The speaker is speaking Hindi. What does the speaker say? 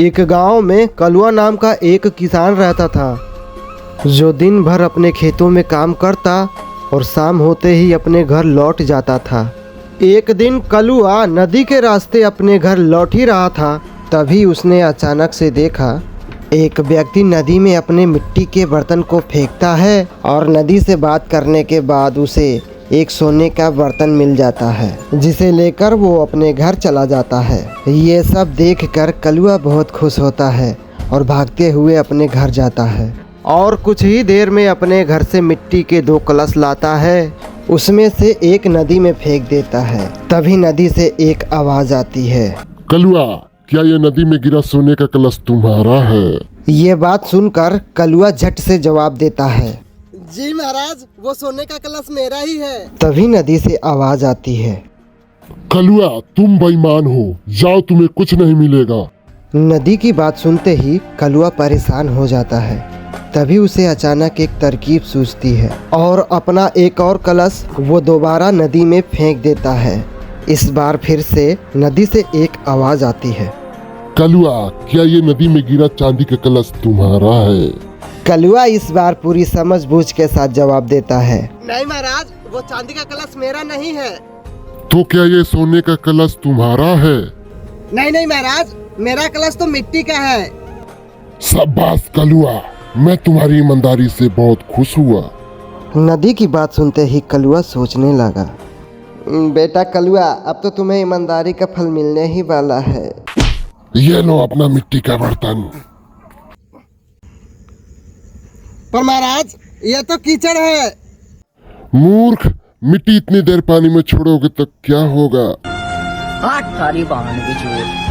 एक गांव में कलुआ नाम का एक किसान रहता था जो दिन भर अपने खेतों में काम करता और शाम होते ही अपने घर लौट जाता था। एक दिन कलुआ नदी के रास्ते अपने घर लौट ही रहा था, तभी उसने अचानक से देखा एक व्यक्ति नदी में अपने मिट्टी के बर्तन को फेंकता है और नदी से बात करने के बाद उसे एक सोने का बर्तन मिल जाता है, जिसे लेकर वो अपने घर चला जाता है। ये सब देखकर कलुआ बहुत खुश होता है और भागते हुए अपने घर जाता है और कुछ ही देर में अपने घर से मिट्टी के 2 कलश लाता है, उसमें से एक नदी में फेंक देता है। तभी नदी से एक आवाज आती है, कलुआ, क्या ये नदी में गिरा सोने का कलश तुम्हारा है? ये बात सुनकर कलुआ झट से जवाब देता है, जी महाराज, वो सोने का कलश मेरा ही है। तभी नदी से आवाज आती है, कलुआ, तुम बेईमान हो, जाओ, तुम्हें कुछ नहीं मिलेगा। नदी की बात सुनते ही कलुआ परेशान हो जाता है। तभी उसे अचानक एक तरकीब सूझती है और अपना एक और कलश वो दोबारा नदी में फेंक देता है। इस बार फिर से नदी से एक आवाज आती है, कलुआ, क्या ये नदी में गिरा चांदी का कलश तुम्हारा है? कलुआ इस बार पूरी समझबूझ के साथ जवाब देता है, नहीं महाराज, वो चांदी का कलश मेरा नहीं है। तो क्या ये सोने का कलश तुम्हारा है? नहीं महाराज, मेरा कलश तो मिट्टी का है। शाबाश कलुआ, मैं तुम्हारी ईमानदारी से बहुत खुश हुआ। नदी की बात सुनते ही कलुआ सोचने लगा, बेटा कलुआ, अब तो तुम्हें ईमानदारी का फल मिलने ही वाला है। ये लो अपना मिट्टी का बर्तन। पर महाराज, ये तो कीचड़ है। मूर्ख, मिट्टी इतनी देर पानी में छोड़ोगे तो क्या होगा? आठ थारी वाहन बिछोड़